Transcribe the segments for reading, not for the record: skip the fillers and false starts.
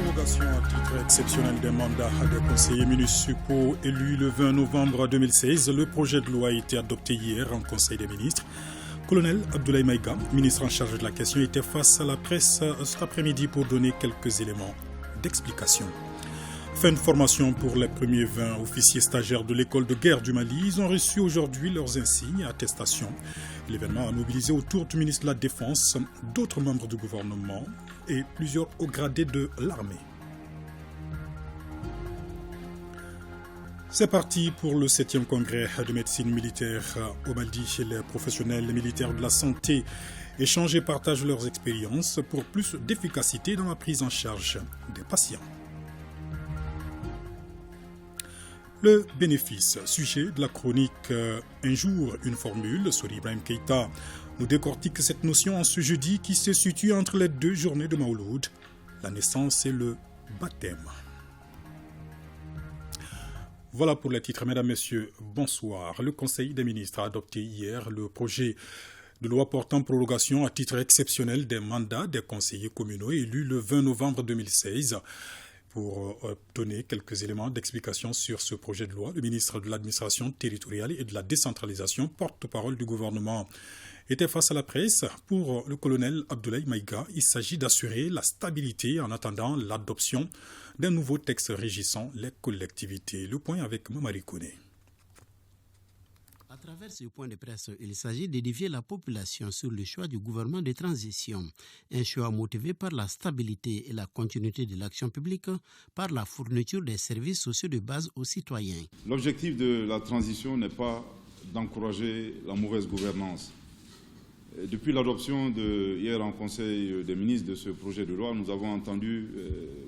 Prorogation à titre exceptionnel des mandats des conseillers municipaux élus le 20 novembre 2016. Le projet de loi a été adopté hier en Conseil des ministres. Colonel Abdoulaye Maïga, ministre en charge de la question, était face à la presse cet après-midi pour donner quelques éléments d'explication. Fin de formation pour les premiers 20 officiers stagiaires de l'école de guerre du Mali. Ils ont reçu aujourd'hui leurs insignes et attestations. L'événement a mobilisé autour du ministre de la Défense d'autres membres du gouvernement et plusieurs hauts gradés de l'armée. C'est parti pour le 7e congrès de médecine militaire au Mali. Les professionnels militaires de la santé échangent et partagent leurs expériences pour plus d'efficacité dans la prise en charge des patients. Le bénéfice, sujet de la chronique Un jour, une formule, sur Ibrahim Keïta nous décortique cette notion en ce jeudi qui se situe entre les deux journées de Mawloud, la naissance et le baptême. Voilà pour les titres, mesdames, messieurs, bonsoir. Le Conseil des ministres a adopté hier le projet de loi portant prorogation à titre exceptionnel des mandats des conseillers communaux élus le 20 novembre 2016. Pour donner quelques éléments d'explication sur ce projet de loi, le ministre de l'Administration territoriale et de la décentralisation, porte-parole du gouvernement, était face à la presse. Pour le colonel Abdoulaye Maïga, il s'agit d'assurer la stabilité en attendant l'adoption d'un nouveau texte régissant les collectivités. Le point avec Mamari Kone. À travers ce point de presse, il s'agit d'édifier la population sur le choix du gouvernement de transition. Un choix motivé par la stabilité et la continuité de l'action publique, par la fourniture des services sociaux de base aux citoyens. L'objectif de la transition n'est pas d'encourager la mauvaise gouvernance. Depuis l'adoption hier en Conseil des ministres de ce projet de loi, nous avons entendu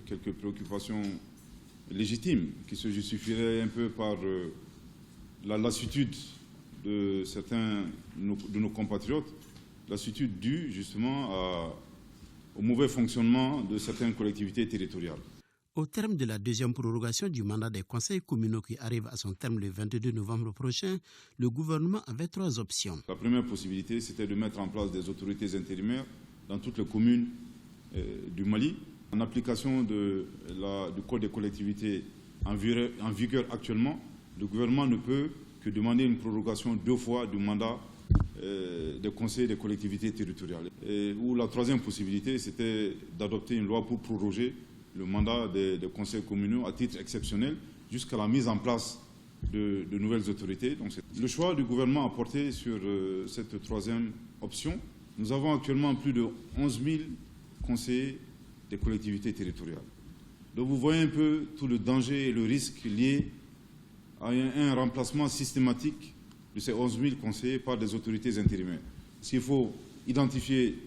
quelques préoccupations légitimes qui se justifieraient un peu par la lassitude de certains de nos compatriotes, lassitude due justement au mauvais fonctionnement de certaines collectivités territoriales. Au terme de la deuxième prorogation du mandat des conseils communaux qui arrive à son terme le 22 novembre prochain, le gouvernement avait 3 options. La première possibilité, c'était de mettre en place des autorités intérimaires dans toutes les communes du Mali. En application du Code des collectivités en vigueur actuellement, le gouvernement ne peut que demander une prorogation 2 fois du mandat des conseils des collectivités territoriales. Ou la troisième possibilité, c'était d'adopter une loi pour proroger le mandat des conseils communaux à titre exceptionnel jusqu'à la mise en place de nouvelles autorités. Donc, le choix du gouvernement a porté sur cette troisième option. Nous avons actuellement plus de 11 000 conseillers des collectivités territoriales. Donc vous voyez un peu tout le danger et le risque lié à un remplacement systématique de ces 11 000 conseillers par des autorités intérimaires. S'il faut identifier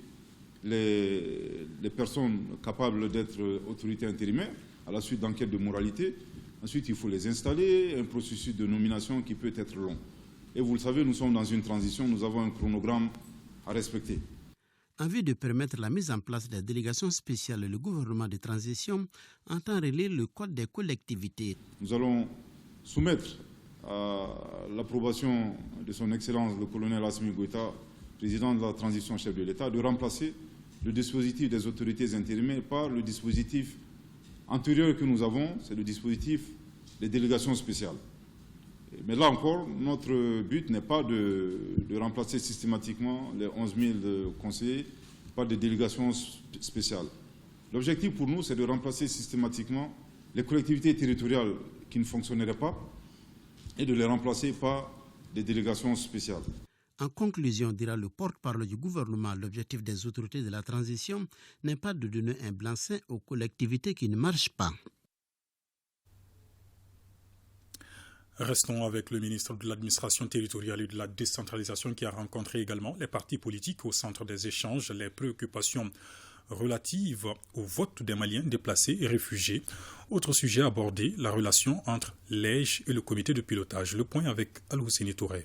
les personnes capables d'être autorités intérimaires à la suite d'enquêtes de moralité, ensuite il faut les installer, un processus de nomination qui peut être long. Et vous le savez, nous sommes dans une transition, nous avons un chronogramme à respecter. En vue de permettre la mise en place des délégations spéciales, le gouvernement de transition entend relire le Code des collectivités. Nous allons soumettre à l'approbation de son Excellence le colonel Assimi Goïta, président de la transition chef de l'État, de remplacer le dispositif des autorités intérimaires par le dispositif antérieur que nous avons, c'est le dispositif des délégations spéciales. Mais là encore, notre but n'est pas de remplacer systématiquement les 11 000 conseillers par des délégations spéciales. L'objectif pour nous, c'est de remplacer systématiquement les collectivités territoriales qui ne fonctionneraient pas et de les remplacer par des délégations spéciales. En conclusion, dira le porte-parole du gouvernement, l'objectif des autorités de la transition n'est pas de donner un blanc-seing aux collectivités qui ne marchent pas. Restons avec le ministre de l'Administration territoriale et de la décentralisation qui a rencontré également les partis politiques au centre des échanges, les préoccupations relatives au vote des Maliens déplacés et réfugiés. Autre sujet abordé, la relation entre l'EJ et le comité de pilotage. Le point avec Al-Husseini Touré.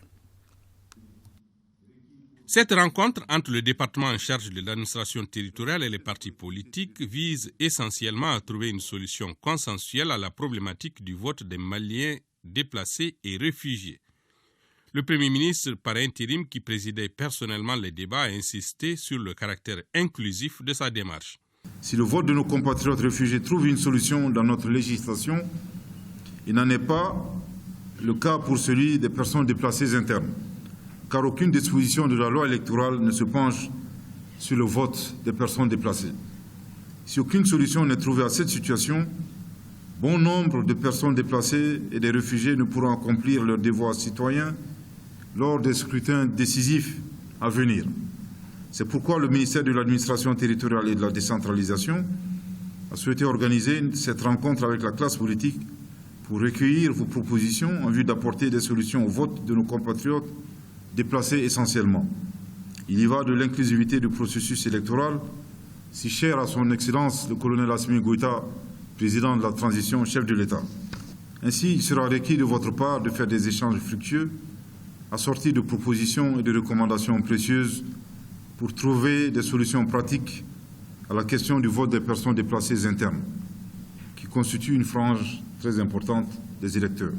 Cette rencontre entre le département en charge de l'administration territoriale et les partis politiques vise essentiellement à trouver une solution consensuelle à la problématique du vote des Maliens déplacés et réfugiés. Le Premier ministre par intérim qui présidait personnellement les débats a insisté sur le caractère inclusif de sa démarche. Si le vote de nos compatriotes réfugiés trouve une solution dans notre législation, il n'en est pas le cas pour celui des personnes déplacées internes, car aucune disposition de la loi électorale ne se penche sur le vote des personnes déplacées. Si aucune solution n'est trouvée à cette situation, bon nombre de personnes déplacées et des réfugiés ne pourront accomplir leurs devoirs citoyens lors des scrutins décisifs à venir. C'est pourquoi le ministère de l'Administration territoriale et de la décentralisation a souhaité organiser cette rencontre avec la classe politique pour recueillir vos propositions en vue d'apporter des solutions au vote de nos compatriotes déplacés essentiellement. Il y va de l'inclusivité du processus électoral, si cher à son Excellence le colonel Assimi Goïta, président de la transition, chef de l'État. Ainsi, il sera requis de votre part de faire des échanges fructueux, assortis de propositions et de recommandations précieuses pour trouver des solutions pratiques à la question du vote des personnes déplacées internes, qui constitue une frange très importante des électeurs.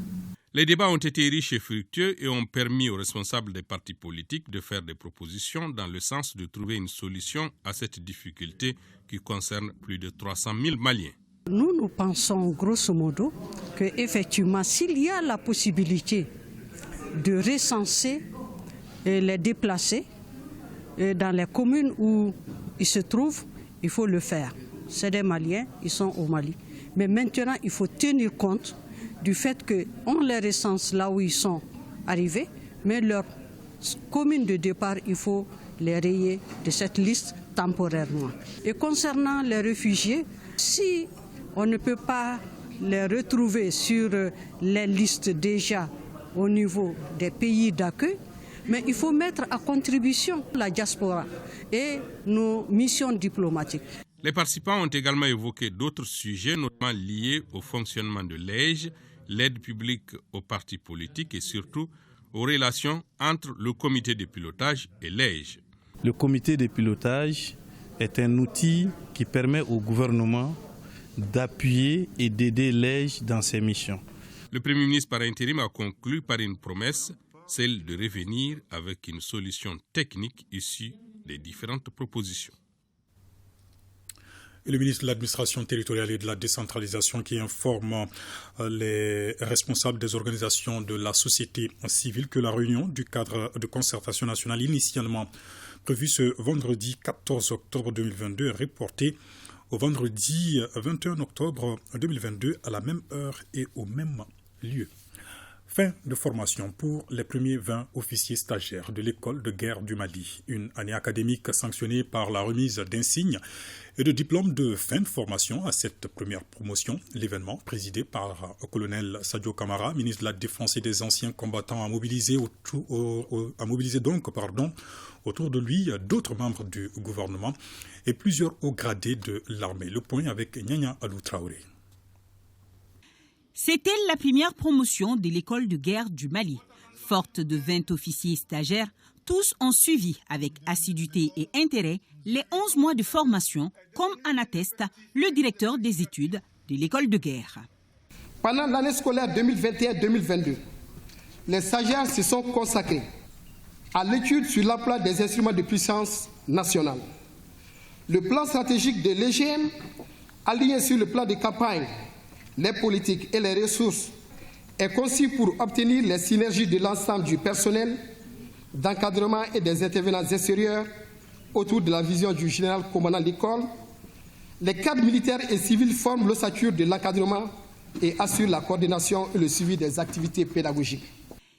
Les débats ont été riches et fructueux et ont permis aux responsables des partis politiques de faire des propositions dans le sens de trouver une solution à cette difficulté qui concerne plus de 300 000 Maliens. Nous pensons grosso modo qu'effectivement, s'il y a la possibilité de recenser les déplacés dans les communes où ils se trouvent, il faut le faire. C'est des Maliens, ils sont au Mali. Mais maintenant, il faut tenir compte du fait qu'on les recense là où ils sont arrivés, mais leur commune de départ, il faut les rayer de cette liste temporairement. Et concernant les réfugiés, si on ne peut pas les retrouver sur les listes déjà au niveau des pays d'accueil, mais il faut mettre à contribution la diaspora et nos missions diplomatiques. Les participants ont également évoqué d'autres sujets, notamment liés au fonctionnement de l'EIGE, l'aide publique aux partis politiques et surtout aux relations entre le comité de pilotage et l'EIGE. Le comité de pilotage est un outil qui permet au gouvernement d'appuyer et d'aider l'EIGE dans ses missions. Le Premier ministre par intérim a conclu par une promesse, celle de revenir avec une solution technique issue des différentes propositions. Et le ministre de l'Administration territoriale et de la décentralisation qui informe les responsables des organisations de la société civile que la réunion du cadre de concertation nationale initialement prévue ce vendredi 14 octobre 2022 est reportée au vendredi 21 octobre 2022 à la même heure et au même lieu. Fin de formation pour les premiers 20 officiers stagiaires de l'école de guerre du Mali. Une année académique sanctionnée par la remise d'insignes et de diplômes de fin de formation à cette première promotion. L'événement, présidé par le colonel Sadio Kamara, ministre de la Défense et des anciens combattants, a mobilisé autour de lui d'autres membres du gouvernement et plusieurs hauts gradés de l'armée. Le point avec Nyanya Alou Traoré. C'était la première promotion de l'école de guerre du Mali. Forte de 20 officiers stagiaires, tous ont suivi avec assiduité et intérêt les 11 mois de formation, comme en atteste le directeur des études de l'école de guerre. Pendant l'année scolaire 2021-2022, les stagiaires se sont consacrés à l'étude sur l'emploi des instruments de puissance nationale. Le plan stratégique de l'EGM, aligné sur le plan de campagne, les politiques et les ressources, est conçu pour obtenir les synergies de l'ensemble du personnel, d'encadrement et des intervenants extérieurs autour de la vision du général commandant de l'école. Les cadres militaires et civils forment l'ossature de l'encadrement et assurent la coordination et le suivi des activités pédagogiques.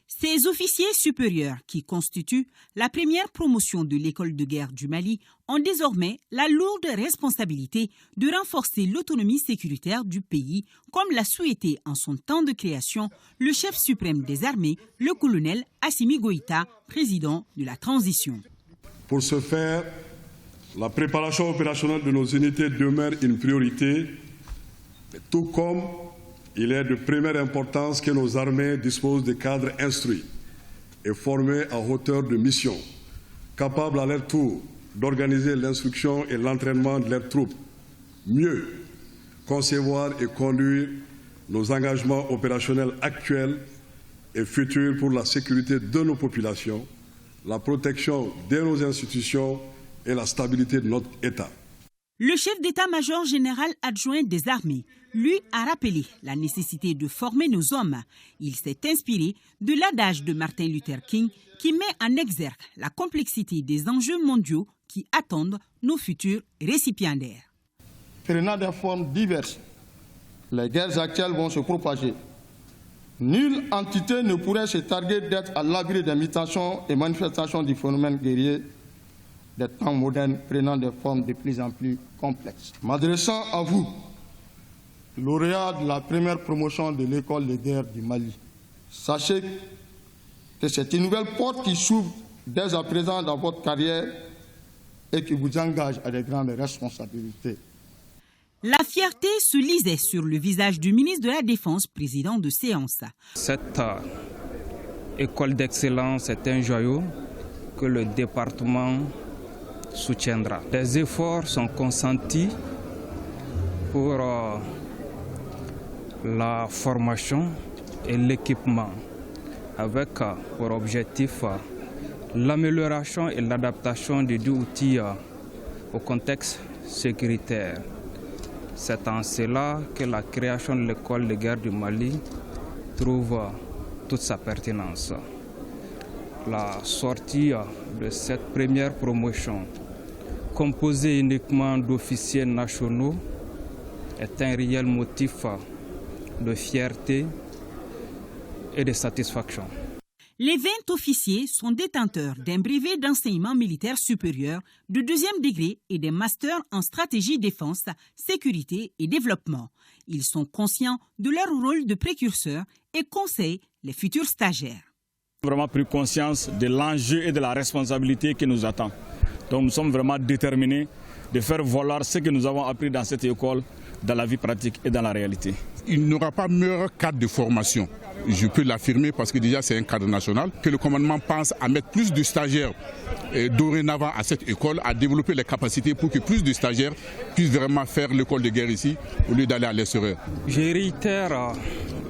Ces officiers supérieurs, qui constituent la première promotion de l'école de guerre du Mali, ont désormais la lourde responsabilité de renforcer l'autonomie sécuritaire du pays, comme l'a souhaité en son temps de création le chef suprême des armées, le colonel Assimi Goïta, président de la transition. Pour ce faire, la préparation opérationnelle de nos unités demeure une priorité, tout comme il est de première importance que nos armées disposent de cadres instruits et formés à hauteur de mission, capables à leur tour d'organiser l'instruction et l'entraînement de leurs troupes, mieux concevoir et conduire nos engagements opérationnels actuels et futurs pour la sécurité de nos populations, la protection de nos institutions et la stabilité de notre État. Le chef d'état-major général adjoint des armées, lui, a rappelé la nécessité de former nos hommes. Il s'est inspiré de l'adage de Martin Luther King qui met en exergue la complexité des enjeux mondiaux qui attendent nos futurs récipiendaires. Prenant des formes diverses, les guerres actuelles vont se propager. Nulle entité ne pourrait se targuer d'être à l'abri des mutations et manifestations du phénomène guerrier des temps modernes prenant des formes de plus en plus complexes. M'adressant à vous, lauréat de la première promotion de l'école de guerre du Mali, sachez que c'est une nouvelle porte qui s'ouvre dès à présent dans votre carrière et qui vous engage à de grandes responsabilités. La fierté se lisait sur le visage du ministre de la Défense, président de séance. Cette école d'excellence est un joyau que le département soutiendra. Des efforts sont consentis pour la formation et l'équipement, avec pour objectif l'amélioration et l'adaptation des outils au contexte sécuritaire. C'est en cela que la création de l'école de guerre du Mali trouve toute sa pertinence. La sortie de cette première promotion, composée uniquement d'officiers nationaux, est un réel motif de fierté et de satisfaction. Les 20 officiers sont détenteurs d'un brevet d'enseignement militaire supérieur de 2e degré et des masters en stratégie défense, sécurité et développement. Ils sont conscients de leur rôle de précurseur et conseillent les futurs stagiaires. Nous avons vraiment pris conscience de l'enjeu et de la responsabilité qui nous attend. Donc nous sommes vraiment déterminés de faire valoir ce que nous avons appris dans cette école, dans la vie pratique et dans la réalité. Il n'y aura pas meilleur cadre de formation, je peux l'affirmer parce que déjà c'est un cadre national, que le commandement pense à mettre plus de stagiaires dorénavant à cette école, à développer les capacités pour que plus de stagiaires puissent vraiment faire l'école de guerre ici au lieu d'aller à l'extérieur. Je réitère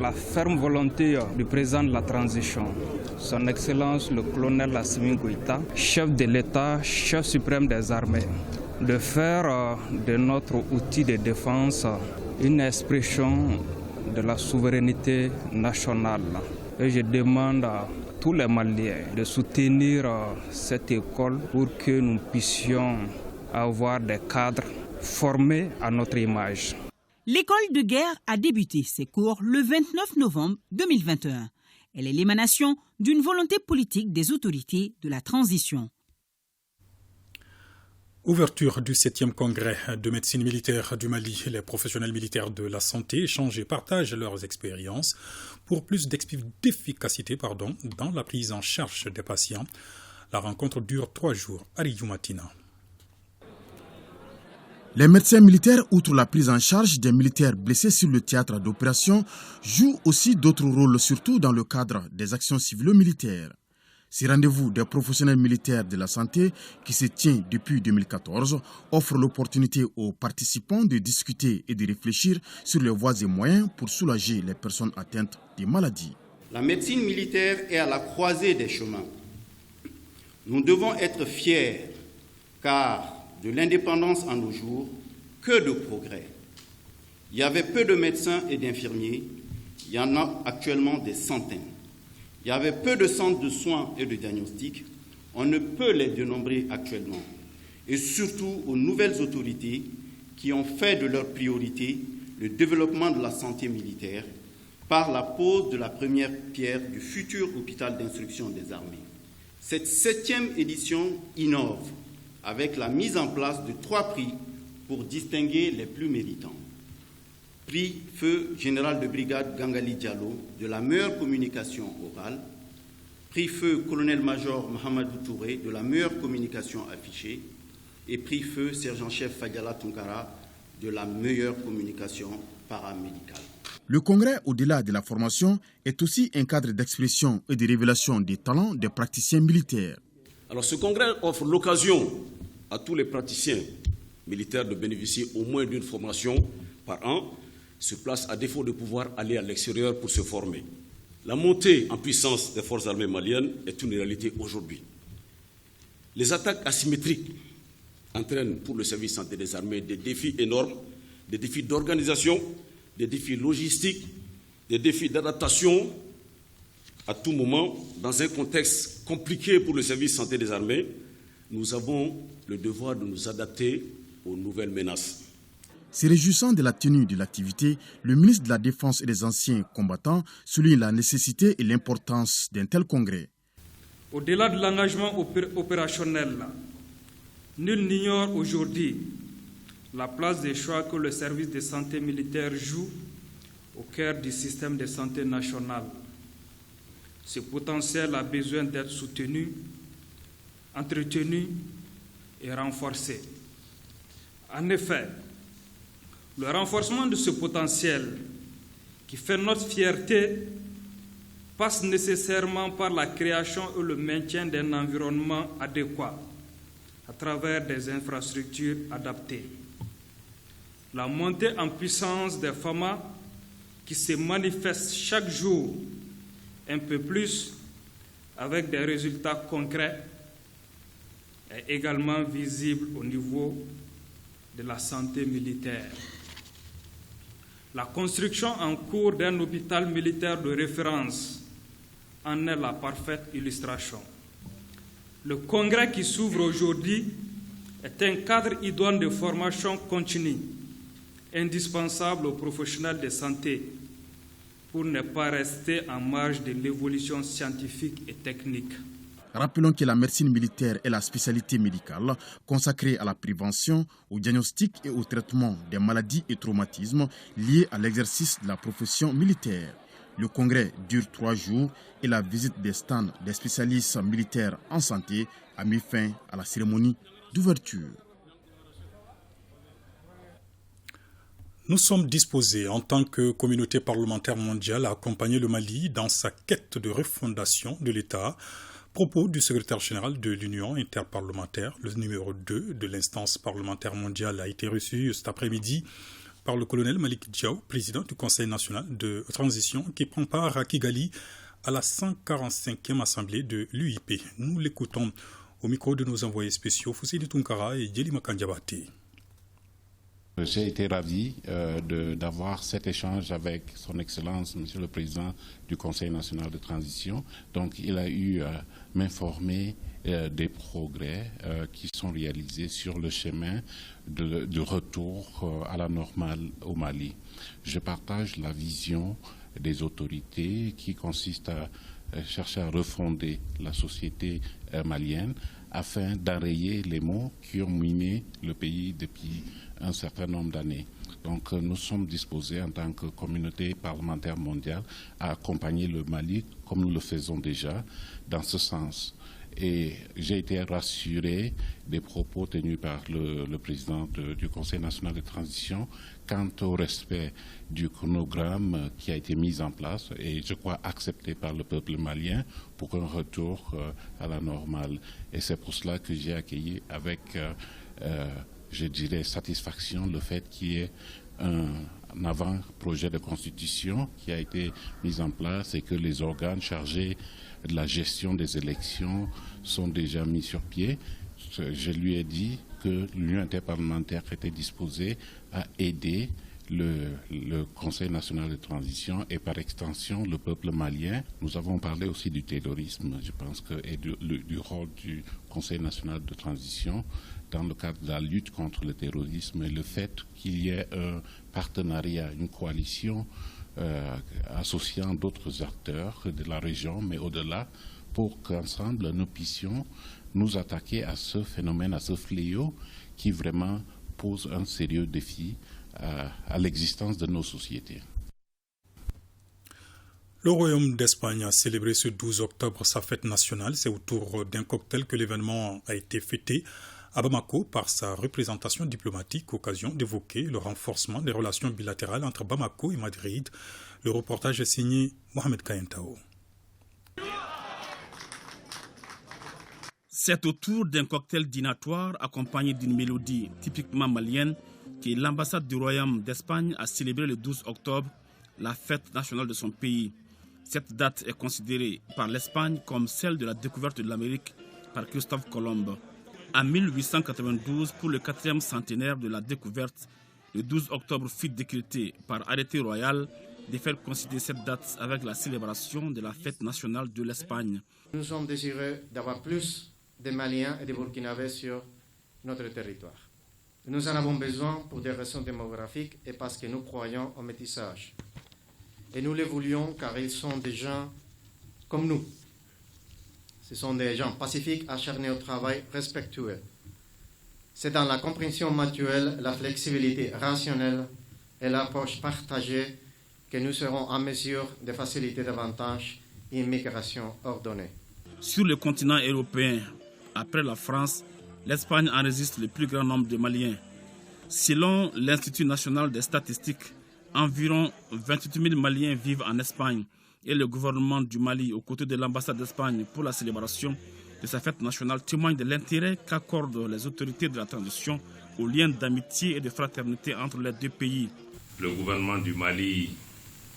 la ferme volonté du président de la transition, son Excellence le colonel Assimi Goïta, chef de l'État, chef suprême des armées, de faire de notre outil de défense une expression de la souveraineté nationale. Et je demande à tous les Maliens de soutenir cette école pour que nous puissions avoir des cadres formés à notre image. L'école de guerre a débuté ses cours le 29 novembre 2021. Elle est l'émanation d'une volonté politique des autorités de la transition. Ouverture du 7e congrès de médecine militaire du Mali. Les professionnels militaires de la santé échangent et partagent leurs expériences pour plus d'efficacité dans la prise en charge des patients. La rencontre dure 3 jours. Ariyou Matina. Les médecins militaires, outre la prise en charge des militaires blessés sur le théâtre d'opération, jouent aussi d'autres rôles, surtout dans le cadre des actions civilo-militaires. Ce rendez-vous des professionnels militaires de la santé, qui se tient depuis 2014, offre l'opportunité aux participants de discuter et de réfléchir sur les voies et moyens pour soulager les personnes atteintes de maladies. La médecine militaire est à la croisée des chemins. Nous devons être fiers, car de l'indépendance en nos jours, que de progrès. Il y avait peu de médecins et d'infirmiers, il y en a actuellement des centaines. Il y avait peu de centres de soins et de diagnostic, on ne peut les dénombrer actuellement. Et surtout aux nouvelles autorités qui ont fait de leur priorité le développement de la santé militaire par la pose de la première pierre du futur hôpital d'instruction des armées. Cette 7e édition innove avec la mise en place de 3 prix pour distinguer les plus méritants. Prix Feu Général de Brigade Gangali Diallo de la meilleure communication orale, Prix Feu Colonel-Major Mohamedou Touré de la meilleure communication affichée et Prix Feu Sergent-Chef Fadiala Tunkara de la meilleure communication paramédicale. Le congrès, au-delà de la formation, est aussi un cadre d'expression et de révélation des talents des praticiens militaires. Alors ce congrès offre l'occasion à tous les praticiens militaires de bénéficier au moins d'une formation par an, sur place à défaut de pouvoir aller à l'extérieur pour se former. La montée en puissance des forces armées maliennes est une réalité aujourd'hui. Les attaques asymétriques entraîne pour le service santé des armées des défis énormes, des défis d'organisation, des défis logistiques, des défis d'adaptation à tout moment. Dans un contexte compliqué pour le service santé des armées, nous avons le devoir de nous adapter aux nouvelles menaces. Se réjouissant de la tenue de l'activité, le ministre de la Défense et des anciens combattants souligne la nécessité et l'importance d'un tel congrès. Au-delà de l'engagement opérationnel, nul n'ignore aujourd'hui la place des choix que le service de santé militaire joue au cœur du système de santé national. Ce potentiel a besoin d'être soutenu, entretenu et renforcé. En effet, le renforcement de ce potentiel qui fait notre fierté passe nécessairement par la création et le maintien d'un environnement adéquat à travers des infrastructures adaptées. La montée en puissance des FAMA qui se manifeste chaque jour un peu plus avec des résultats concrets est également visible au niveau de la santé militaire. La construction en cours d'un hôpital militaire de référence en est la parfaite illustration. Le congrès qui s'ouvre aujourd'hui est un cadre idoine de formation continue, indispensable aux professionnels de santé pour ne pas rester en marge de l'évolution scientifique et technique. Rappelons que la médecine militaire est la spécialité médicale consacrée à la prévention, au diagnostic et au traitement des maladies et traumatismes liés à l'exercice de la profession militaire. Le congrès dure 3 jours et la visite des stands des spécialistes militaires en santé a mis fin à la cérémonie d'ouverture. Nous sommes disposés, en tant que communauté parlementaire mondiale, à accompagner le Mali dans sa quête de refondation de l'État. Propos du secrétaire général de l'Union interparlementaire, le numéro 2 de l'instance parlementaire mondiale, a été reçu cet après-midi par le colonel Malik Diaw, président du Conseil national de transition, qui prend part à Kigali à la 145e assemblée de l'UIP. Nous l'écoutons au micro de nos envoyés spéciaux, Foussini Tunkara et Djeli Makandiabate. J'ai été ravi d'avoir cet échange avec son Excellence, Monsieur le Président du Conseil national de transition. Donc, il a eu m'informer des progrès qui sont réalisés sur le chemin de retour à la normale au Mali. Je partage la vision des autorités qui consiste à chercher à refonder la société malienne afin d'enrayer les maux qui ont miné le pays depuis un certain nombre d'années. Donc nous sommes disposés en tant que communauté parlementaire mondiale à accompagner le Mali comme nous le faisons déjà dans ce sens. Et j'ai été rassuré des propos tenus par le président du Conseil national de transition quant au respect du chronogramme qui a été mis en place et je crois accepté par le peuple malien pour un retour à la normale. Et c'est pour cela que j'ai accueilli avec, je dirais, satisfaction le fait qu'il y ait un avant-projet de constitution qui a été mis en place et que les organes chargés de la gestion des élections sont déjà mis sur pied. Je lui ai dit que l'Union interparlementaire était disposée à aider le Conseil national de transition et par extension le peuple malien. Nous avons parlé aussi du terrorisme, je pense, et du rôle du Conseil national de transition dans le cadre de la lutte contre le terrorisme et le fait qu'il y ait un partenariat, une coalition associant d'autres acteurs de la région, mais au-delà, pour qu'ensemble nous puissions nous attaquer à ce phénomène, à ce fléau qui vraiment pose un sérieux défi à l'existence de nos sociétés. Le Royaume d'Espagne a célébré ce 12 octobre sa fête nationale. C'est autour d'un cocktail que l'événement a été fêté à Bamako par sa représentation diplomatique, occasion d'évoquer le renforcement des relations bilatérales entre Bamako et Madrid. Le reportage est signé Mohamed Kayentao. C'est autour d'un cocktail dînatoire accompagné d'une mélodie typiquement malienne que l'ambassade du Royaume d'Espagne a célébré le 12 octobre la fête nationale de son pays. Cette date est considérée par l'Espagne comme celle de la découverte de l'Amérique par Christophe Colomb. En 1892, pour le 4e centenaire de la découverte, le 12 octobre fut décrété par arrêté royal de faire coïncider cette date avec la célébration de la fête nationale de l'Espagne. Nous sommes désireux d'avoir plus de Maliens et de Burkinabés sur notre territoire. Nous en avons besoin pour des raisons démographiques et parce que nous croyons au métissage. Et nous le voulions car ils sont des gens comme nous. Ce sont des gens pacifiques, acharnés au travail, respectueux. C'est dans la compréhension mutuelle, la flexibilité rationnelle et l'approche partagée que nous serons en mesure de faciliter davantage une migration ordonnée. Sur le continent européen, après la France, l'Espagne enregistre le plus grand nombre de Maliens. Selon l'Institut national des statistiques, environ 28 000 Maliens vivent en Espagne et le gouvernement du Mali, aux côtés de l'ambassade d'Espagne pour la célébration de sa fête nationale, témoigne de l'intérêt qu'accordent les autorités de la transition aux liens d'amitié et de fraternité entre les deux pays. Le gouvernement du Mali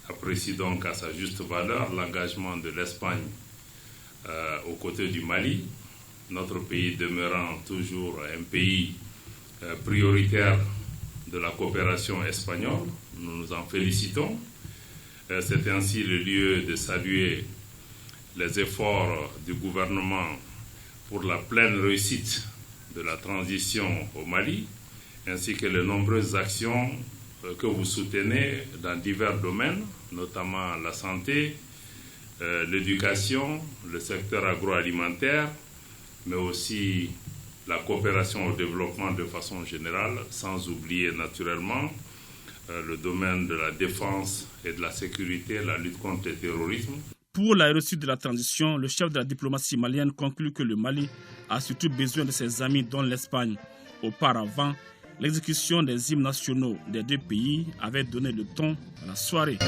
apprécie donc à sa juste valeur l'engagement de l'Espagne aux côtés du Mali, notre pays demeurant toujours un pays prioritaire de la coopération espagnole. Nous nous en félicitons. C'est ainsi le lieu de saluer les efforts du gouvernement pour la pleine réussite de la transition au Mali, ainsi que les nombreuses actions que vous soutenez dans divers domaines, notamment la santé, l'éducation, le secteur agroalimentaire, mais aussi la coopération au développement de façon générale, sans oublier naturellement le domaine de la défense et de la sécurité, la lutte contre le terrorisme. Pour la réussite de la transition, le chef de la diplomatie malienne conclut que le Mali a surtout besoin de ses amis, dont l'Espagne. Auparavant, l'exécution des hymnes nationaux des deux pays avait donné le ton à la soirée.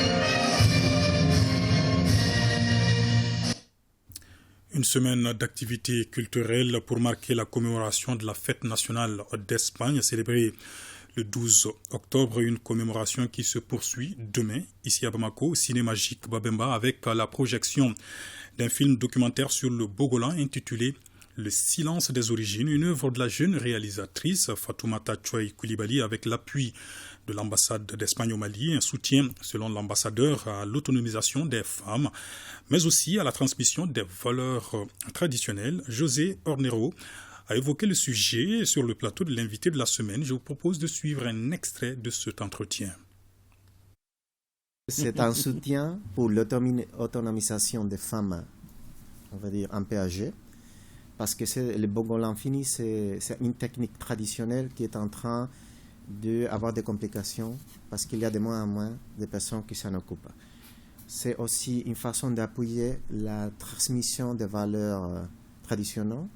Une semaine d'activités culturelles pour marquer la commémoration de la fête nationale d'Espagne, célébrée le 12 octobre, une commémoration qui se poursuit demain, ici à Bamako, au Cinémagique Babemba, avec la projection d'un film documentaire sur le Bogolan intitulé « Le silence des origines », une œuvre de la jeune réalisatrice Fatoumata Chouaï Koulibaly avec l'appui de l'ambassade d'Espagne au Mali, un soutien, selon l'ambassadeur, à l'autonomisation des femmes, mais aussi à la transmission des valeurs traditionnelles. José Ornero a évoqué le sujet sur le plateau de l'invité de la semaine. Je vous propose de suivre un extrait de cet entretien. C'est un soutien pour l'autonomisation des femmes, on va dire un peu âgées, parce que le Bogolan fini, c'est une technique traditionnelle qui est en train d'avoir des complications, parce qu'il y a de moins en moins de personnes qui s'en occupent. C'est aussi une façon d'appuyer la transmission des valeurs traditionnelles,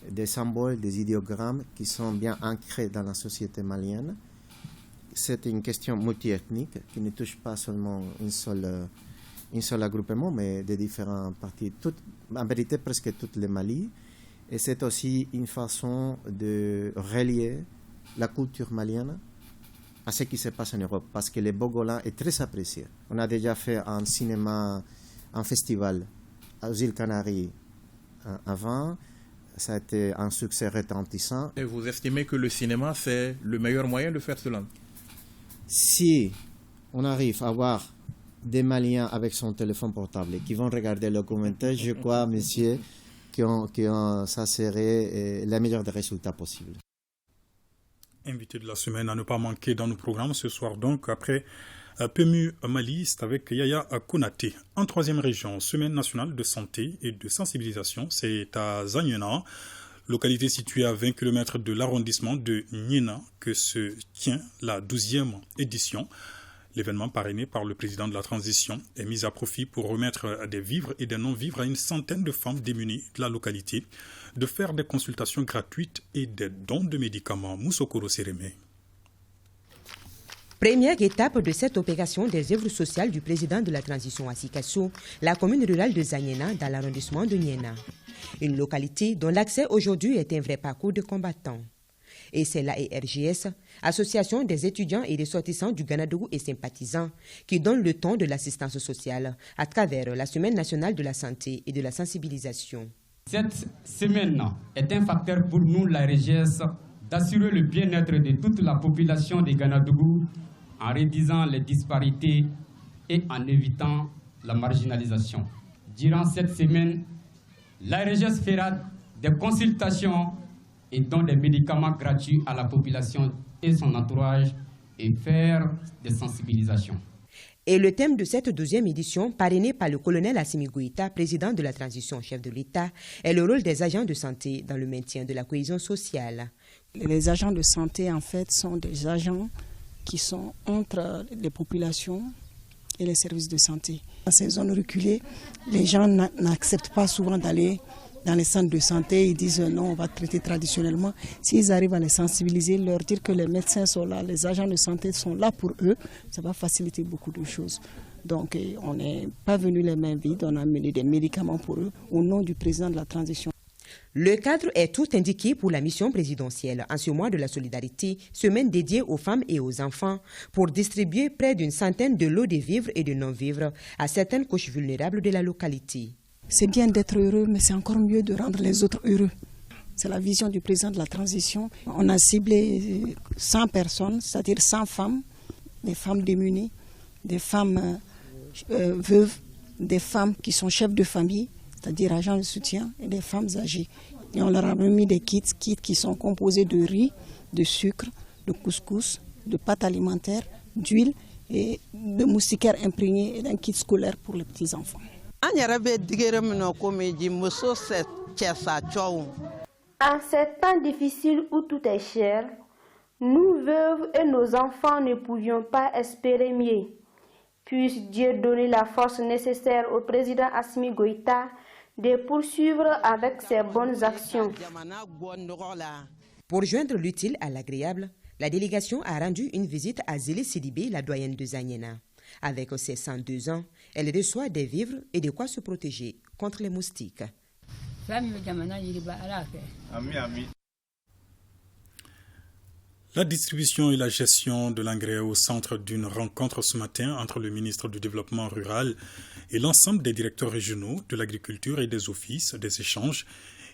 des symboles, des idéogrammes qui sont bien ancrés dans la société malienne. C'est une question multiethnique qui ne touche pas seulement un seul agroupement, mais des différentes parties, en vérité presque tout le Mali. Et c'est aussi une façon de relier la culture malienne à ce qui se passe en Europe, parce que le Bogolan est très apprécié. On a déjà fait un cinéma, un festival aux îles Canaries avant. Ça a été un succès retentissant. Et vous estimez que le cinéma, c'est le meilleur moyen de faire cela? Si on arrive à avoir des Maliens avec son téléphone portable et qui vont regarder le commentaire, je crois, monsieur, que ça serait le meilleur des résultats possibles. Invité de la semaine à ne pas manquer dans nos programmes ce soir, donc, après PMU Mali, c'est avec Yaya Konaté. En troisième région, semaine nationale de santé et de sensibilisation, c'est à Zagnena, localité située à 20 km de l'arrondissement de Niena, que se tient la 12e édition. L'événement parrainé par le président de la transition est mis à profit pour remettre des vivres et des non-vivres à une centaine de femmes démunies de la localité, de faire des consultations gratuites et des dons de médicaments. Moussokoro Sereme. Première étape de cette opération des œuvres sociales du président de la transition à Sikasso, la commune rurale de Zagnena dans l'arrondissement de Niena. Une localité dont l'accès aujourd'hui est un vrai parcours de combattants. Et c'est la RGS, Association des étudiants et des sortissants du Ganadougou et sympathisants, qui donne le ton de l'assistance sociale à travers la Semaine nationale de la santé et de la sensibilisation. Cette semaine est un facteur pour nous, la RGS, d'assurer le bien-être de toute la population de Ganadougou en réduisant les disparités et en évitant la marginalisation. Durant cette semaine, la RGS fera des consultations et donne des médicaments gratuits à la population et son entourage et faire des sensibilisations. Et le thème de cette 12e édition, parrainé par le colonel Assimi Goïta, président de la transition chef de l'État, est le rôle des agents de santé dans le maintien de la cohésion sociale. Les agents de santé, en fait, sont des agents qui sont entre les populations et les services de santé. Dans ces zones reculées, les gens n'acceptent pas souvent d'aller dans les centres de santé. Ils disent non, on va traiter traditionnellement. S'ils arrivent à les sensibiliser, leur dire que les médecins sont là, les agents de santé sont là pour eux, ça va faciliter beaucoup de choses. Donc on n'est pas venu les mains vides, on a amené des médicaments pour eux au nom du président de la transition. Le cadre est tout indiqué pour la mission présidentielle en ce mois de la solidarité, semaine dédiée aux femmes et aux enfants, pour distribuer près d'une centaine de lots de vivres et de non-vivres à certaines couches vulnérables de la localité. C'est bien d'être heureux, mais c'est encore mieux de rendre les autres heureux. C'est la vision du président de la transition. On a ciblé 100 personnes, c'est-à-dire 100 femmes, des femmes démunies, des femmes veuves, des femmes qui sont chefs de famille, c'est-à-dire agents de soutien, et des femmes âgées. Et on leur a remis des kits qui sont composés de riz, de sucre, de couscous, de pâtes alimentaires, d'huile et de moustiquaires imprégnés et d'un kit scolaire pour les petits-enfants. En ces temps difficiles où tout est cher, nous veuves et nos enfants ne pouvions pas espérer mieux. Puisse Dieu donner la force nécessaire au président Assimi Goïta de poursuivre avec ses bonnes actions. Pour joindre l'utile à l'agréable, la délégation a rendu une visite à Zélie Sidibé, la doyenne de Zanyena. Avec ses 102 ans, elle reçoit des vivres et de quoi se protéger contre les moustiques. La distribution et la gestion de l'engrais au centre d'une rencontre ce matin entre le ministre du Développement rural et l'ensemble des directeurs régionaux de l'agriculture et des offices des échanges.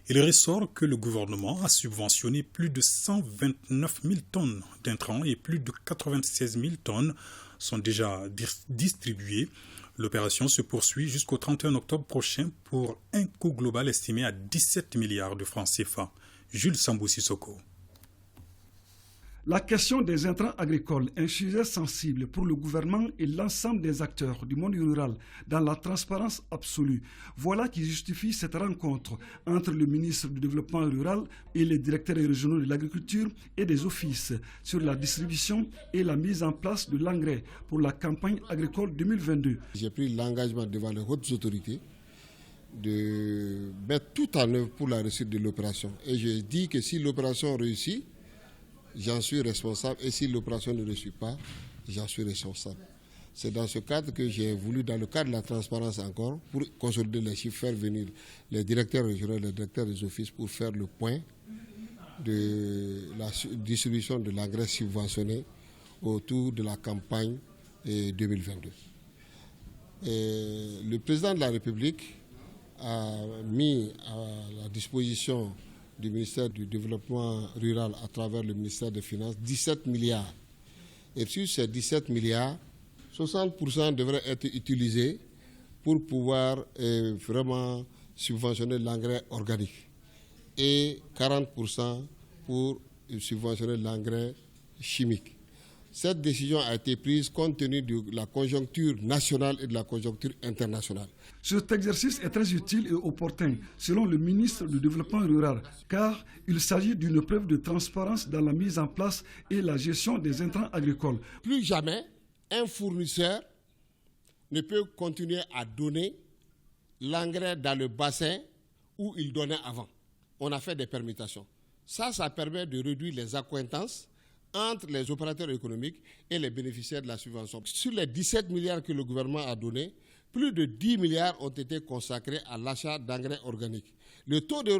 Il ressort que le gouvernement a subventionné plus de 129 000 tonnes d'intrants et plus de 96 000 tonnes sont déjà distribuées. L'opération se poursuit jusqu'au 31 octobre prochain pour un coût global estimé à 17 milliards de francs CFA. Jules Sambou-Sissoko. La question des intrants agricoles est un sujet sensible pour le gouvernement et l'ensemble des acteurs du monde rural dans la transparence absolue. Voilà qui justifie cette rencontre entre le ministre du Développement rural et les directeurs régionaux de l'agriculture et des offices sur la distribution et la mise en place de l'engrais pour la campagne agricole 2022. J'ai pris l'engagement devant les hautes autorités de mettre tout en œuvre pour la réussite de l'opération. Et je dis que si l'opération réussit, j'en suis responsable, et si l'opération ne réussit pas, j'en suis responsable. C'est dans ce cadre que j'ai voulu, dans le cadre de la transparence encore, pour consolider les chiffres, faire venir les directeurs régionaux, les directeurs des offices pour faire le point de la distribution de l'engrais subventionné autour de la campagne 2022. Et le président de la République a mis à la disposition du ministère du Développement rural à travers le ministère des Finances 17 milliards. Et sur ces 17 milliards, 60% devraient être utilisés pour pouvoir vraiment subventionner l'engrais organique et 40% pour subventionner l'engrais chimique. Cette décision a été prise compte tenu de la conjoncture nationale et de la conjoncture internationale. Cet exercice est très utile et opportun, selon le ministre du Développement rural, car il s'agit d'une preuve de transparence dans la mise en place et la gestion des intrants agricoles. Plus jamais, un fournisseur ne peut continuer à donner l'engrais dans le bassin où il donnait avant. On a fait des permutations. Ça permet de réduire les accointances entre les opérateurs économiques et les bénéficiaires de la subvention. Sur les 17 milliards que le gouvernement a donnés, plus de 10 milliards ont été consacrés à l'achat d'engrais organiques. Le taux de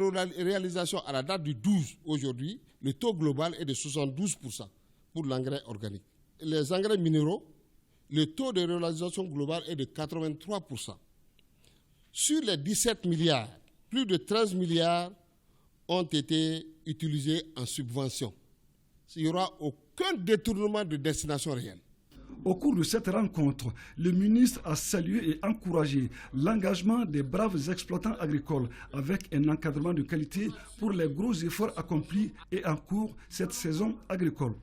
réalisation à la date du 12 aujourd'hui, le taux global est de 72% pour l'engrais organique. Les engrais minéraux, le taux de réalisation global est de 83%. Sur les 17 milliards plus de 13 milliards ont été utilisés en subvention. Il n'y aura aucun détournement de destination réelle. Au cours de cette rencontre, le ministre a salué et encouragé l'engagement des braves exploitants agricoles avec un encadrement de qualité pour les gros efforts accomplis et en cours cette saison agricole.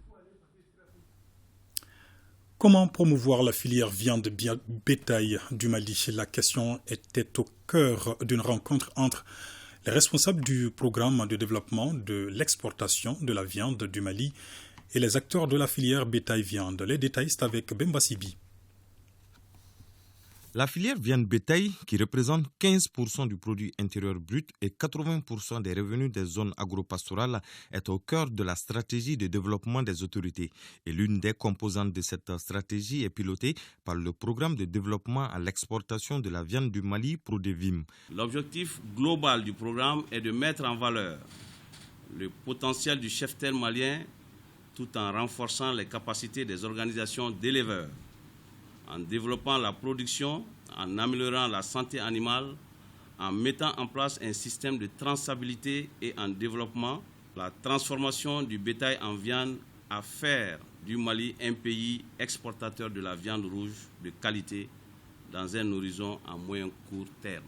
Comment promouvoir la filière viande bétail du Mali? La question était au cœur d'une rencontre entre les responsables du programme de développement de l'exportation de la viande du Mali et les acteurs de la filière bétail-viande. Les détails, c'est avec Bemba Sibi. La filière viande-bétail, qui représente 15% du produit intérieur brut et 80% des revenus des zones agropastorales, est au cœur de la stratégie de développement des autorités. Et l'une des composantes de cette stratégie est pilotée par le programme de développement à l'exportation de la viande du Mali, Prodevim. L'objectif global du programme est de mettre en valeur le potentiel du cheptel malien tout en renforçant les capacités des organisations d'éleveurs, en développant la production, en améliorant la santé animale, en mettant en place un système de traçabilité et en développant la transformation du bétail en viande à faire du Mali un pays exportateur de la viande rouge de qualité dans un horizon à moyen court terme.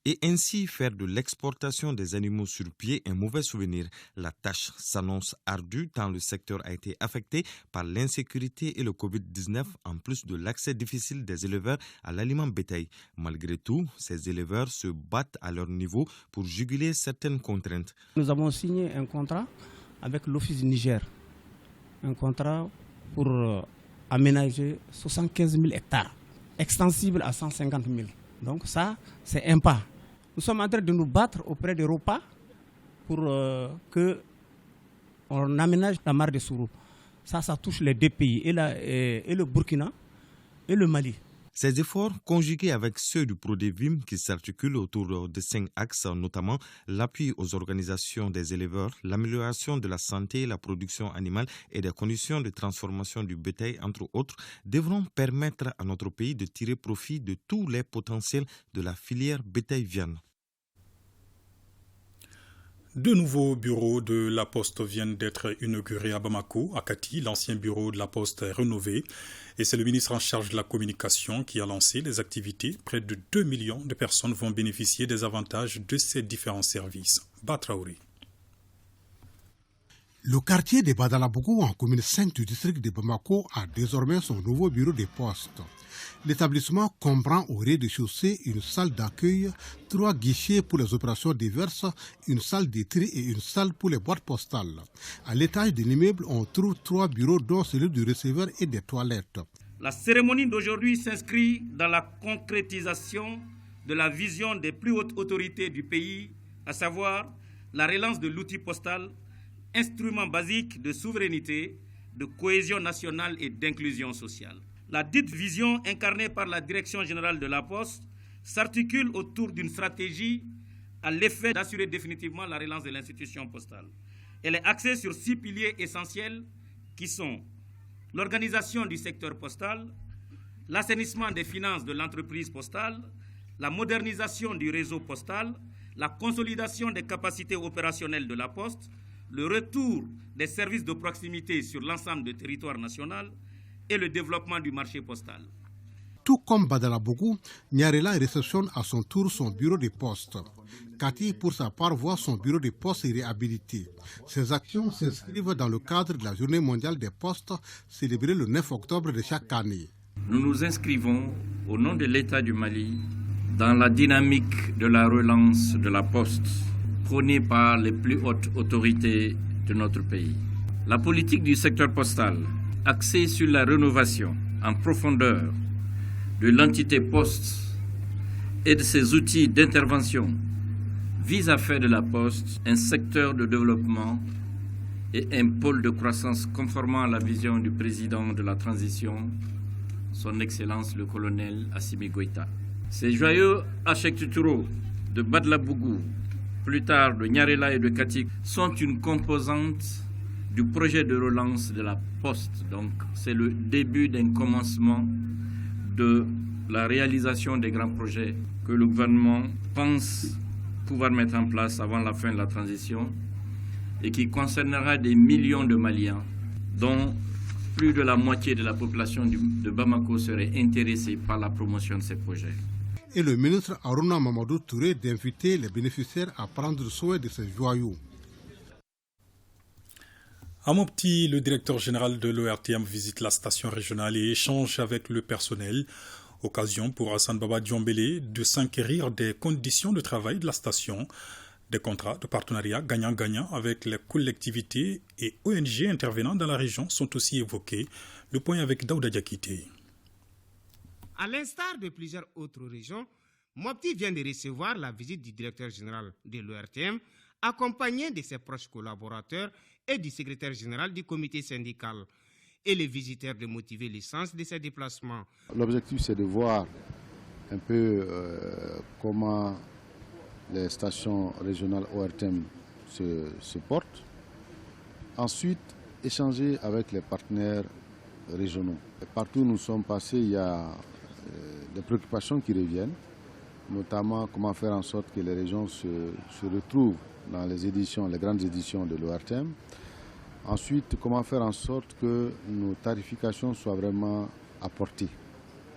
Et ainsi faire de l'exportation des animaux sur pied un mauvais souvenir. La tâche s'annonce ardue tant le secteur a été affecté par l'insécurité et le Covid-19 en plus de l'accès difficile des éleveurs à l'aliment bétail. Malgré tout, ces éleveurs se battent à leur niveau pour juguler certaines contraintes. Nous avons signé un contrat avec l'Office du Niger, un contrat pour aménager 75 000 hectares, extensible à 150 000. Donc ça, c'est un pas. Nous sommes en train de nous battre auprès d'Europa pour qu'on aménage la mare de Sourou. Ça touche les deux pays, et le Burkina et le Mali. Ces efforts, conjugués avec ceux du Prodevim qui s'articulent autour de 5 axes, notamment l'appui aux organisations des éleveurs, l'amélioration de la santé, la production animale et des conditions de transformation du bétail, entre autres, devront permettre à notre pays de tirer profit de tous les potentiels de la filière bétail-viande. De nouveaux bureaux de la Poste viennent d'être inaugurés à Bamako. À Kati, l'ancien bureau de la Poste est rénové et c'est le ministre en charge de la communication qui a lancé les activités. Près de 2 millions de personnes vont bénéficier des avantages de ces différents services. Batraouri. Le quartier de Badalabougou, en commune 5 du district de Bamako, a désormais son nouveau bureau de poste. L'établissement comprend au rez-de-chaussée une salle d'accueil, 3 guichets pour les opérations diverses, une salle de tri et une salle pour les boîtes postales. À l'étage de l'immeuble, on trouve 3 bureaux dont celui du receveur et des toilettes. La cérémonie d'aujourd'hui s'inscrit dans la concrétisation de la vision des plus hautes autorités du pays, à savoir la relance de l'outil postal, instrument basique de souveraineté, de cohésion nationale et d'inclusion sociale. La dite vision incarnée par la Direction générale de la Poste s'articule autour d'une stratégie à l'effet d'assurer définitivement la relance de l'institution postale. Elle est axée sur 6 piliers essentiels qui sont l'organisation du secteur postal, l'assainissement des finances de l'entreprise postale, la modernisation du réseau postal, la consolidation des capacités opérationnelles de la Poste, le retour des services de proximité sur l'ensemble du territoire national et le développement du marché postal. Tout comme Badalabougou, Nyarela réceptionne à son tour son bureau de poste. Kati, pour sa part, voit son bureau de poste réhabilité. Ces actions s'inscrivent dans le cadre de la Journée mondiale des postes, célébrée le 9 octobre de chaque année. Nous nous inscrivons, au nom de l'État du Mali, dans la dynamique de la relance de la Poste, prônée par les plus hautes autorités de notre pays. La politique du secteur postal, axée sur la rénovation en profondeur de l'entité Poste et de ses outils d'intervention, vise à faire de la Poste un secteur de développement et un pôle de croissance conformément à la vision du président de la transition, son Excellence le colonel Assimi Goïta. Ces joyeux architecturaux de Badalabougou, plus tard de Nyarela et de Kati, sont une composante du projet de relance de la Poste. Donc c'est le début d'un commencement de la réalisation des grands projets que le gouvernement pense pouvoir mettre en place avant la fin de la transition et qui concernera des millions de Maliens, dont plus de la moitié de la population de Bamako serait intéressée par la promotion de ces projets. Et le ministre Aruna Mamadou Touré d'inviter les bénéficiaires à prendre soin de ces joyaux. À Mopti, le directeur général de l'ORTM visite la station régionale et échange avec le personnel. Occasion pour Hassan Baba Diombele de s'enquérir des conditions de travail de la station. Des contrats de partenariat gagnant-gagnant avec les collectivités et ONG intervenant dans la région sont aussi évoqués. Le point avec Daouda Diakité. À l'instar de plusieurs autres régions, Mopti vient de recevoir la visite du directeur général de l'ORTM, accompagné de ses proches collaborateurs et du secrétaire général du comité syndical. Et les visiteurs de motiver le sens de ces déplacements. L'objectif, c'est de voir un peu comment les stations régionales ORTM se portent. Ensuite, échanger avec les partenaires régionaux. Et partout où nous sommes passés, il y a des préoccupations qui reviennent, notamment comment faire en sorte que les régions se retrouvent dans les grandes éditions de l'ORTM. Ensuite, comment faire en sorte que nos tarifications soient vraiment apportées.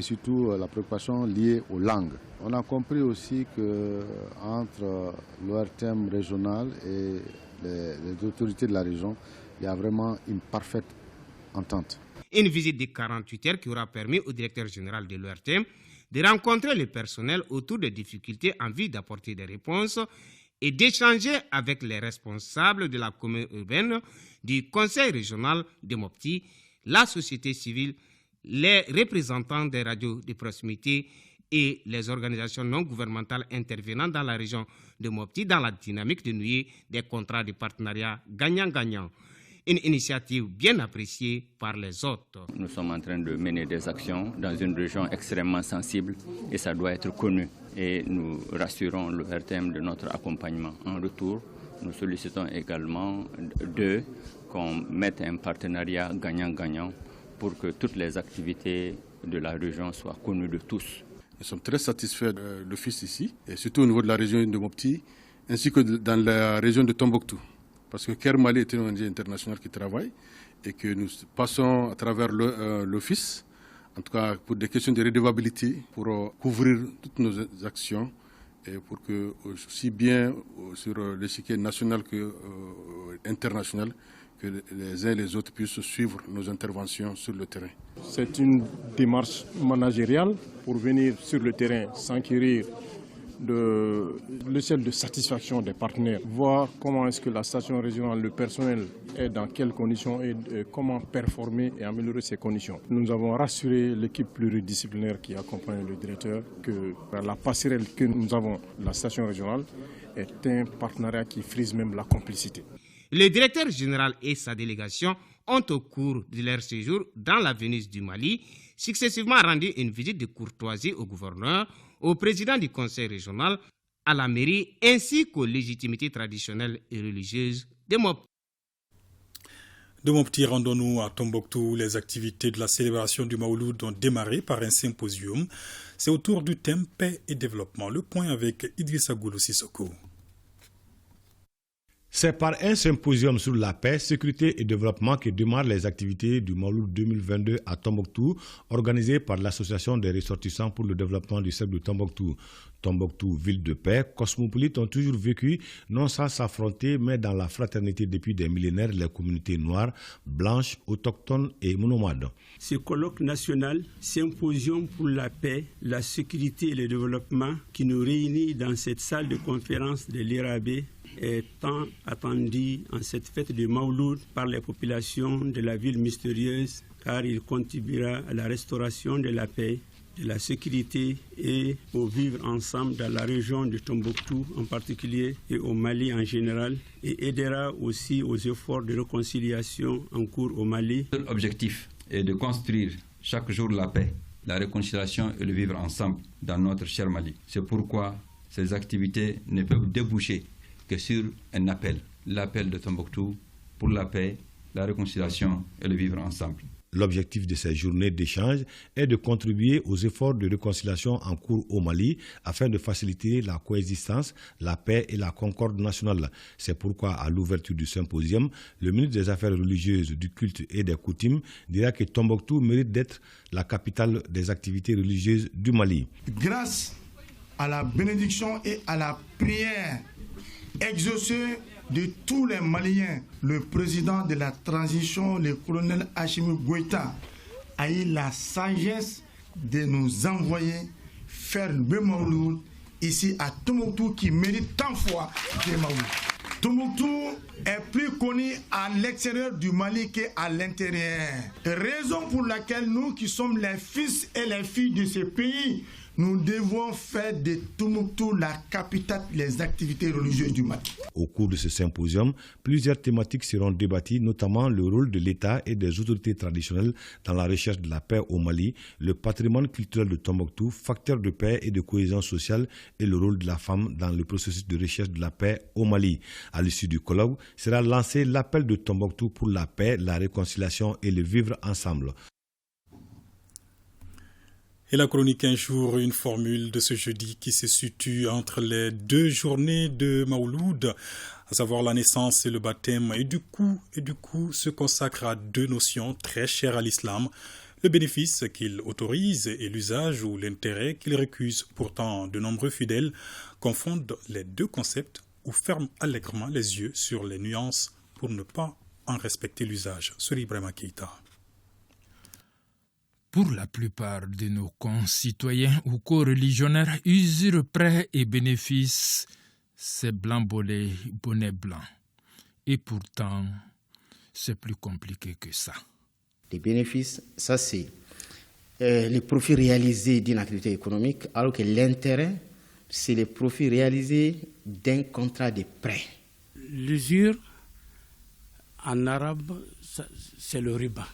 Et surtout, la préoccupation liée aux langues. On a compris aussi qu'entre l'ORTM régional et les autorités de la région, il y a vraiment une parfaite entente. Une visite de 48 heures qui aura permis au directeur général de l'ORTM de rencontrer le personnel autour des difficultés en vue d'apporter des réponses et d'échanger avec les responsables de la commune urbaine, du conseil régional de Mopti, la société civile, les représentants des radios de proximité et les organisations non gouvernementales intervenant dans la région de Mopti dans la dynamique de nouer des contrats de partenariat gagnant-gagnant. Une initiative bien appréciée par les autres. Nous sommes en train de mener des actions dans une région extrêmement sensible et ça doit être connu. Et nous rassurons le RTM de notre accompagnement. En retour, nous sollicitons également d'eux qu'on mette un partenariat gagnant-gagnant pour que toutes les activités de la région soient connues de tous. Nous sommes très satisfaits de l'office ici, et surtout au niveau de la région de Mopti, ainsi que dans la région de Tombouctou. Parce que Kermali est une ONG internationale qui travaille et que nous passons à travers l'office, en tout cas pour des questions de redevabilité, pour couvrir toutes nos actions et pour que, aussi bien sur l'échiquier national que international, que les uns et les autres puissent suivre nos interventions sur le terrain. C'est une démarche managériale pour venir sur le terrain s'enquérir de l'échelle de satisfaction des partenaires, voir comment est-ce que la station régionale, le personnel est dans quelles conditions et comment performer et améliorer ces conditions. Nous avons rassuré l'équipe pluridisciplinaire qui accompagne le directeur que la passerelle que nous avons, la station régionale, est un partenariat qui frise même la complicité. Le directeur général et sa délégation ont, au cours de leur séjour dans la Venise du Mali, successivement rendu une visite de courtoisie au gouverneur, au président du conseil régional, à la mairie, ainsi qu'aux légitimités traditionnelles et religieuses de Mopti. De Mopti, rendons-nous à Tombouctou. Les activités de la célébration du Maouloud ont démarré par un symposium. C'est autour du thème paix et développement. Le point avec Idrissa Goulou Sissoko. C'est par un symposium sur la paix, sécurité et développement que démarrent les activités du Maouloud 2022 à Tombouctou, organisé par l'Association des ressortissants pour le développement du cercle de Tombouctou. Tombouctou, ville de paix, cosmopolite, ont toujours vécu, non sans s'affronter, mais dans la fraternité depuis des millénaires, les communautés noires, blanches, autochtones et monomades. Ce colloque national, symposium pour la paix, la sécurité et le développement qui nous réunit dans cette salle de conférence de l'IRAB est tant attendu en cette fête de Maouloud par les populations de la ville mystérieuse, car il contribuera à la restauration de la paix, de la sécurité et au vivre ensemble dans la région de Tombouctou en particulier et au Mali en général, et aidera aussi aux efforts de réconciliation en cours au Mali. L'objectif est de construire chaque jour la paix, la réconciliation et le vivre ensemble dans notre cher Mali. C'est pourquoi ces activités ne peuvent déboucher que sur un appel, l'appel de Tombouctou pour la paix, la réconciliation et le vivre ensemble. L'objectif de ces journées d'échange est de contribuer aux efforts de réconciliation en cours au Mali afin de faciliter la coexistence, la paix et la concorde nationale. C'est pourquoi, à l'ouverture du symposium, le ministre des Affaires religieuses, du culte et des coutumes dira que Tombouctou mérite d'être la capitale des activités religieuses du Mali. Grâce à la bénédiction et à la prière exaucée de tous les Maliens, le président de la transition, le colonel Assimi Goïta, a eu la sagesse de nous envoyer faire le Mawlud ici à Tombouctou qui mérite tant fois le Mawlud. Tombouctou est plus connu à l'extérieur du Mali qu'à l'intérieur. Raison pour laquelle nous qui sommes les fils et les filles de ce pays, nous devons faire de Tombouctou la capitale des activités religieuses du Mali. Au cours de ce symposium, plusieurs thématiques seront débattues, notamment le rôle de l'État et des autorités traditionnelles dans la recherche de la paix au Mali, le patrimoine culturel de Tombouctou, facteur de paix et de cohésion sociale, et le rôle de la femme dans le processus de recherche de la paix au Mali. À l'issue du colloque, sera lancé l'appel de Tombouctou pour la paix, la réconciliation et le vivre ensemble. Et la chronique Un jour, une formule de ce jeudi qui se situe entre les deux journées de Mawlud, à savoir la naissance et le baptême, et du coup se consacre à deux notions très chères à l'islam, le bénéfice qu'il autorise et l'usage ou l'intérêt qu'il récuse. Pourtant, de nombreux fidèles confondent les deux concepts ou ferment allègrement les yeux sur les nuances pour ne pas en respecter l'usage. Suri Ibrahima Keïta. Pour la plupart de nos concitoyens ou co-religionnaires, usure, prêt et bénéfice, c'est blanc bonnet, bonnet blanc. Et pourtant, c'est plus compliqué que ça. Les bénéfices, ça c'est les profits réalisés d'une activité économique, alors que l'intérêt, c'est les profits réalisés d'un contrat de prêt. L'usure, en arabe, c'est le riba.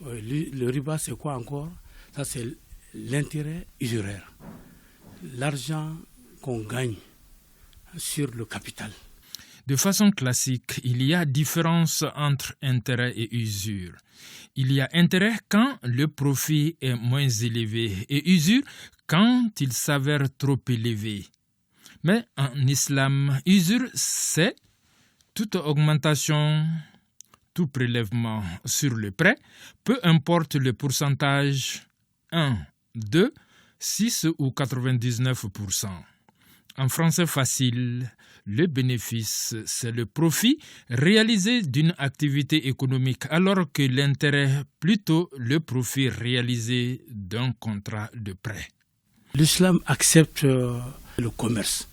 Le riba, c'est quoi encore? Ça, c'est l'intérêt usuraire. L'argent qu'on gagne sur le capital. De façon classique, il y a différence entre intérêt et usure. Il y a intérêt quand le profit est moins élevé et usure quand il s'avère trop élevé. Mais en islam, usure, c'est toute augmentation, tout prélèvement sur le prêt, peu importe le pourcentage, 1, 2, 6 ou 99%. En français facile, le bénéfice, c'est le profit réalisé d'une activité économique, alors que l'intérêt, plutôt le profit réalisé d'un contrat de prêt. L'islam accepte le commerce,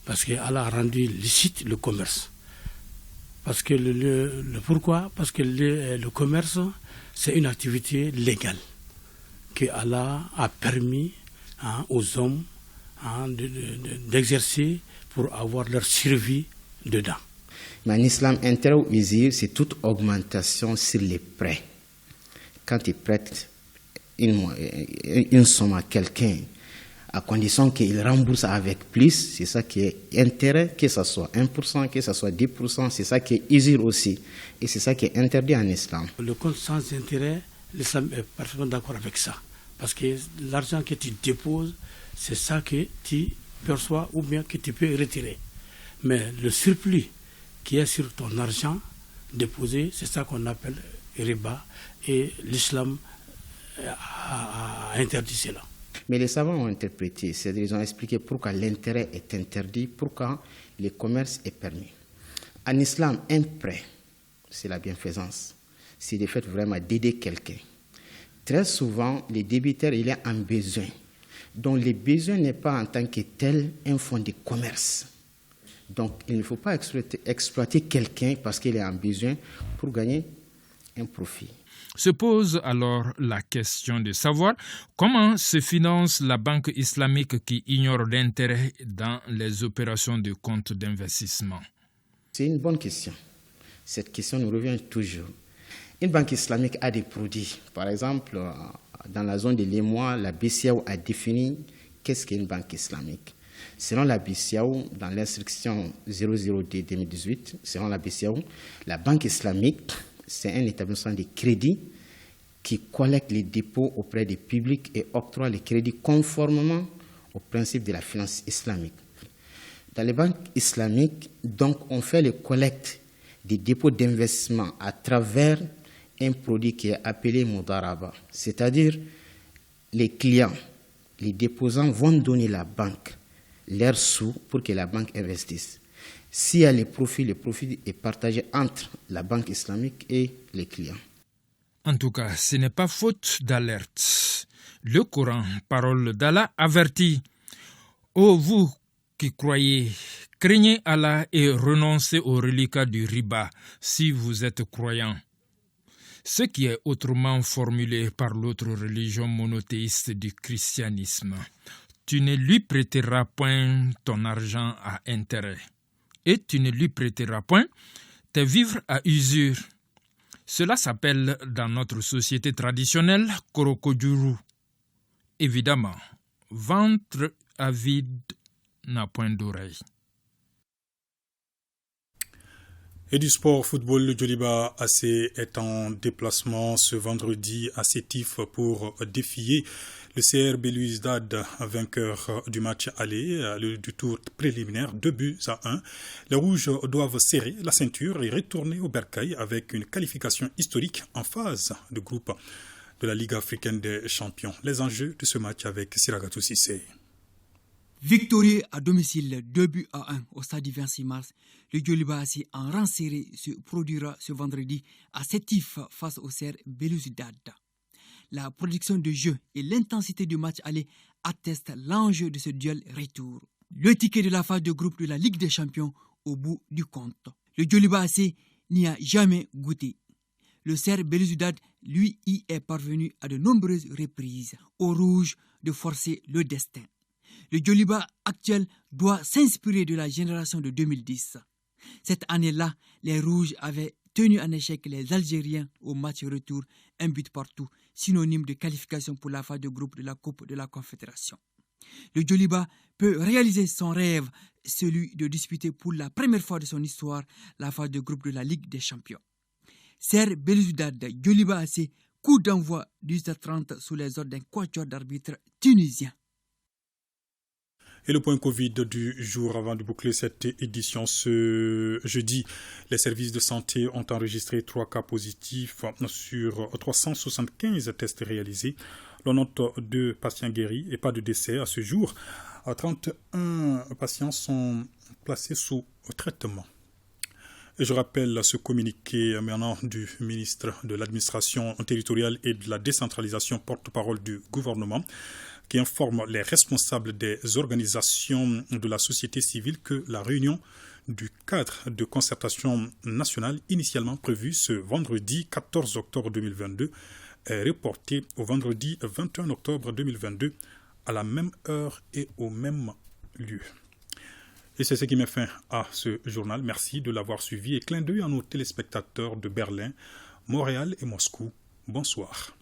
parce qu'Allah a rendu licite le commerce. Parce que pourquoi? Parce que le commerce, c'est une activité légale que Allah a permis aux hommes d'exercer pour avoir leur survie dedans. Mais en islam, intérêt ou usure, c'est toute augmentation sur les prêts. Quand tu prêtes une somme à quelqu'un, à condition qu'il rembourse avec plus, c'est ça qui est intérêt, que ce soit 1%, que ce soit 10%, c'est ça qui est usure aussi. Et c'est ça qui est interdit en islam. Le compte sans intérêt, l'islam est parfaitement d'accord avec ça. Parce que l'argent que tu déposes, c'est ça que tu perçois ou bien que tu peux retirer. Mais le surplus qui est sur ton argent déposé, c'est ça qu'on appelle riba. Et l'islam a interdit cela. Mais les savants ont interprété, c'est-à-dire ils ont expliqué pourquoi l'intérêt est interdit, pourquoi le commerce est permis. En islam, un prêt, c'est la bienfaisance. C'est le fait vraiment d'aider quelqu'un. Très souvent, le débiteur, il est en besoin. Donc, le besoin n'est pas en tant que tel un fonds de commerce. Donc, il ne faut pas exploiter quelqu'un parce qu'il est en besoin pour gagner un profit. Se pose alors la question de savoir comment se finance la banque islamique qui ignore l'intérêt dans les opérations de compte d'investissement. C'est une bonne question. Cette question nous revient toujours. Une banque islamique a des produits. Par exemple, dans la zone de l'Émoi, la BCAO a défini qu'est-ce qu'est une banque islamique. Selon la BCAO, dans l'instruction 00D 2018, selon la BCAO, la banque islamique, c'est un établissement de crédit qui collecte les dépôts auprès des publics et octroie les crédits conformément aux principes de la finance islamique. Dans les banques islamiques, donc, on fait les collectes des dépôts d'investissement à travers un produit qui est appelé Mudaraba, c'est-à-dire les clients, les déposants vont donner à la banque leurs sous pour que la banque investisse. S'il y a le profit est partagé entre la banque islamique et les clients. En tout cas, ce n'est pas faute d'alerte. Le Coran, parole d'Allah, avertit. Ô vous qui croyez, craignez Allah et renoncez aux reliquats du riba si vous êtes croyants. Ce qui est autrement formulé par l'autre religion monothéiste du christianisme. Tu ne lui prêteras point ton argent à intérêt, et tu ne lui prêteras point tes vivres à usure. Cela s'appelle dans notre société traditionnelle Korokojuru. Évidemment, ventre avide n'a point d'oreille. Et du sport football, le Djoliba AC est en déplacement ce vendredi à Sétif pour défier le CR Belouizdad, vainqueur du match aller du tour préliminaire, 2-1. Les Rouges doivent serrer la ceinture et retourner au Bercail avec une qualification historique en phase de groupe de la Ligue africaine des champions. Les enjeux de ce match avec Siragatou Sissé. Victorieux à domicile 2-1 au stade du 26 mars, le Djoliba AC en rang serré se produira ce vendredi à Sétif face au CR Belouizdad. La production de jeu et l'intensité du match aller attestent l'enjeu de ce duel retour. Le ticket de la phase de groupe de la Ligue des Champions au bout du compte. Le Djoliba AC n'y a jamais goûté. Le CR Belouizdad, lui, y est parvenu à de nombreuses reprises. Aux Rouges de forcer le destin. Le Djoliba actuel doit s'inspirer de la génération de 2010. Cette année-là, les Rouges avaient tenu en échec les Algériens au match retour, un but partout, synonyme de qualification pour la phase de groupe de la Coupe de la Confédération. Le Djoliba peut réaliser son rêve, celui de disputer pour la première fois de son histoire la phase de groupe de la Ligue des Champions. CR Belouizdad Djoliba AC, coup d'envoi 18h30 sous les ordres d'un quatuor d'arbitres tunisien. Et le point Covid du jour avant de boucler cette édition ce jeudi. Les services de santé ont enregistré 3 cas positifs sur 375 tests réalisés. L'on note 2 patients guéris et pas de décès à ce jour. 31 patients sont placés sous traitement. Et je rappelle ce communiqué maintenant du ministre de l'Administration territoriale et de la décentralisation, porte-parole du gouvernement, qui informe les responsables des organisations de la société civile que la réunion du cadre de concertation nationale initialement prévue ce vendredi 14 octobre 2022 est reportée au vendredi 21 octobre 2022 à la même heure et au même lieu. Et c'est ce qui met fin à ce journal. Merci de l'avoir suivi et clin d'œil à nos téléspectateurs de Berlin, Montréal et Moscou. Bonsoir.